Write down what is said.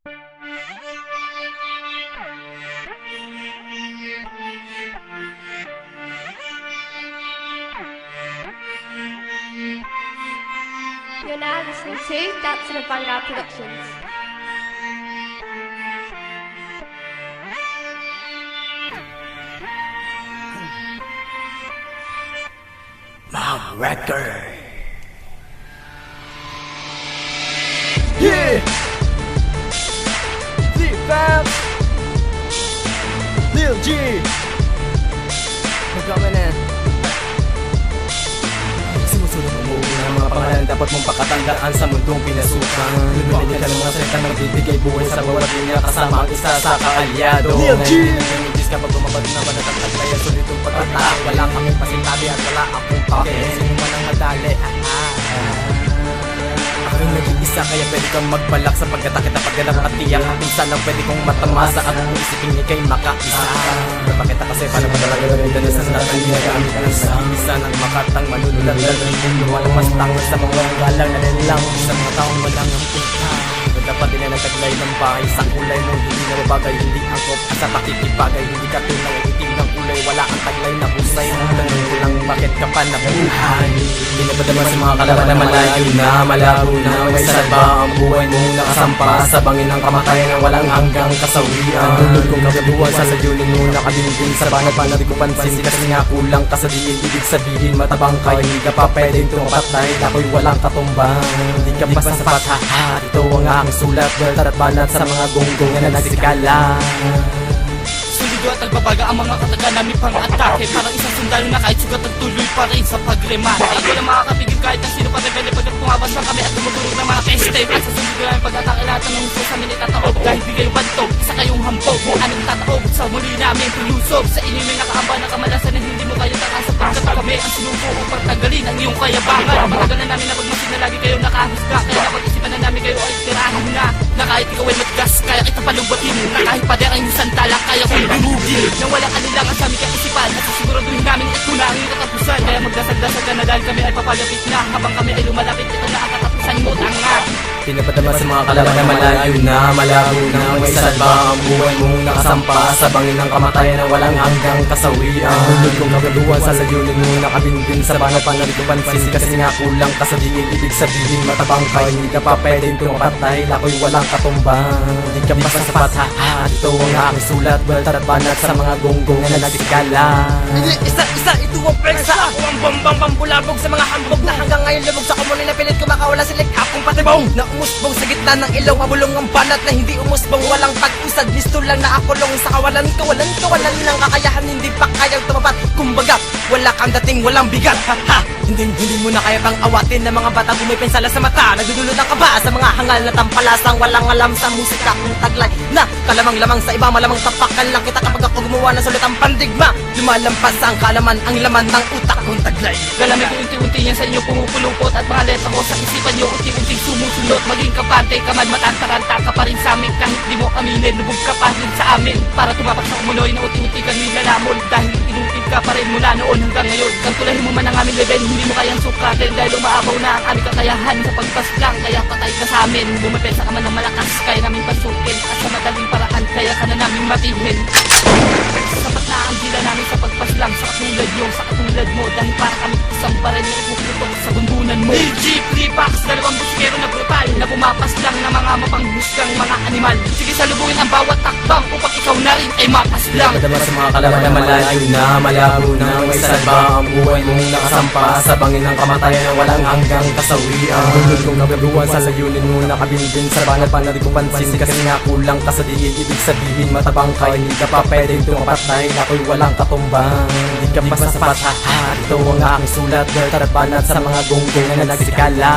You're now listening to Dancing and Vanguard Productions. My record. Yeah. Z-Fam. Lil G. Magkama na. Sumusunod mo ang mga pangalan dapat mong pakatandaan sa mundong pinasukan. Lumilin ka ng mga salita na magbibigay buhay sa bawat linya kasama ang isa sa kaalyado. Lil G. Kapag bumabad na manatagtag kaya sulit yung pagkataak. Wala kaming pasintabi at wala akong pake. Sino man ang madali. Ako'y nag-iisa kaya pwede kang magbalak sa pagkatakit na pagganap at tiyak. Minsan lang pwede kong matamasa at kung isipin niya kay makaisa. Napakita kasi paano mo talaga rin dali sa natin ginagamit ang isa. Minsan ang makatang manunulad-lad rin kung lumalabas tangan sa mga galang na nilang sa mga taong walang ang punta. Dapat din na nagtaglay ng bahay sa kulay mong hindi na mabagay, hindi angkop sa pakikipagay. Hindi ka tunang itim ng kulay, wala ang taglay na husay. Tanong ko lang bakit ka pa nabuhay. Hindi na ba naman sa mga kalaban na malayo na malabo na may salba ang buhay mo nakasampa sa bangin ng kamatayan na walang hanggang kasawian. Tulad kong kagabuhan sa layunin mo nakabinbin sa banat pa na di ko pansin kasi nga kulang ka sa diin. Ibig sabihin matabang ka, hindi ka pa pwedeng tumapatay. Ako'y walang katumbang, hindi ka pa sapat ha. Ito ang aking sulat, weltar at banat sa mga gonggong na nagsikala. Sulido at nagbabaga ang mga kataga namin pang-atake. Parang isang sundalo na kahit sugat at tuloy pa rin sa pagremate. Walang makakapigil kahit na sino pa rebelde pagkat tumabas lang kami at tumutulog ng mga peste. At sa sulido namin pag-atake lahat ng gusto sa amin itataob. Dahil di kayo bantog, isa kayong hambog. Anong tataob sa muli namin tulusob. Sa inyo may nakaamba na kamalasan na hindi mo kayo takasa. Pagkat kami ang sinubo upang tanggalin ang iyong kayabangan. Matagal na namin napagmasin na lagi kayong nakahusga. Kaya napag-isipan na namin kayo ay tirahan na kahit ikaw ay matgas, kaya kita palumbatin. Na kahit pader ang isang talak, kaya kong durugin. Nang walang kanilangan sa aming kaisipan, at sisiguraduhin namin ito na ang iyong katapusan. Kaya magdasag-dasag ka na dahil kami ay papalapit na. Habang kami ay lumalapit, ito na ang katapusan mo, tanga. Pinapadama sa mga kalaban na malayo na malabo na may salba ang buhay mong nakasampa sa bangin ng kamatayan na walang hanggang kasawian. Tulad kong kagaduhan sa layunin mo nakabinbin sa banat pa na di ko pansin kasi nga kulang ka sa diin. Ibig sabihin matabang ka, hindi ka pa pwedeng tumapatay. Ako'y walang katumbang, hindi ka pa sapat ha. Ito ang aking sulat, weltar at banat sa mga gonggong na nagsikala. Isa ito ang preksa. Ako ang bombang pambulabog sa mga hambog na hanggang ngayon labog sa komunin na pilit ko makawala silik akong patibong. Na umusbong sa gitna ng ilaw, mabulong ang banat na hindi umusbong. Walang pag-usad, gusto lang na akulong sa kawalan kawalan ng kakayahan, hindi pa kayang tumapat. Kumbaga, wala kang dating, walang bigat. Ha! Hindi mo na kaya pang awatin ng mga bata bumipensala sa mata. Nagdudulot ang kaba sa mga hangal na tampalasang walang alam sa musika kung taglay na kalamang-lamang sa iba, malamang tapakan lang kita kapag ako gumawa ng sulit ang pandigma. Lumalampas ang kalaman, ang laman ng utak kong taglay. Galamay ko unti-unti yan sa inyo pumupulupot. At mga letra ko sa isipan nyo unti-unting sumusunod. Maging kapante ka man, matantaranta ka pa rin sa amin. Kahit di mo aminin, lubog ka pa rin sa amin. Para tumapak sa umunoy na unti-unti kang nilalamon. Dahil inutid ka pa rin mula noon hanggang ngayon. Kantulahin mo man ang aming level, hindi mo kayang sukatin. Dahil umaabaw na ang aming kakayahan sa pagpaslang. Kaya patay ka sa amin, bumapensa ka man ng malakas. Kaya namin pasukin at sa madaling paraan. Kaya ka na namin matihin. Sapat na ang dila namin sa pagpaslang. Sa katulad yung sa katulad mo. Dahil para kami isang baril na ipuputok sa bundunan mo. Jeep, Lipax, dalawang busikero na brutal. Na pumapaslang na mga mapanghusgang mga animal. Sige salubungin ang bawat takbang upang ikaw na rin ay mapaslang. Pinapadama sa mga kalaban na malayo na malabo na may salba ang buhay mong nakasampa sa bangin ng kamatayan na walang hanggang kasawian. Tulad kong kagaduhan sa layunin mo nakabinbin sa banat pa na di ko pansin kasi nga kulang ka sa diin. Ibig sabihin matabang ka, hindi ka pa pwedeng tumapatay. Ako'y walang katumbang, hindi ka pa sapat ha. Ito ang aking sulat, weltar at banat sa mga gonggong na nagsikala.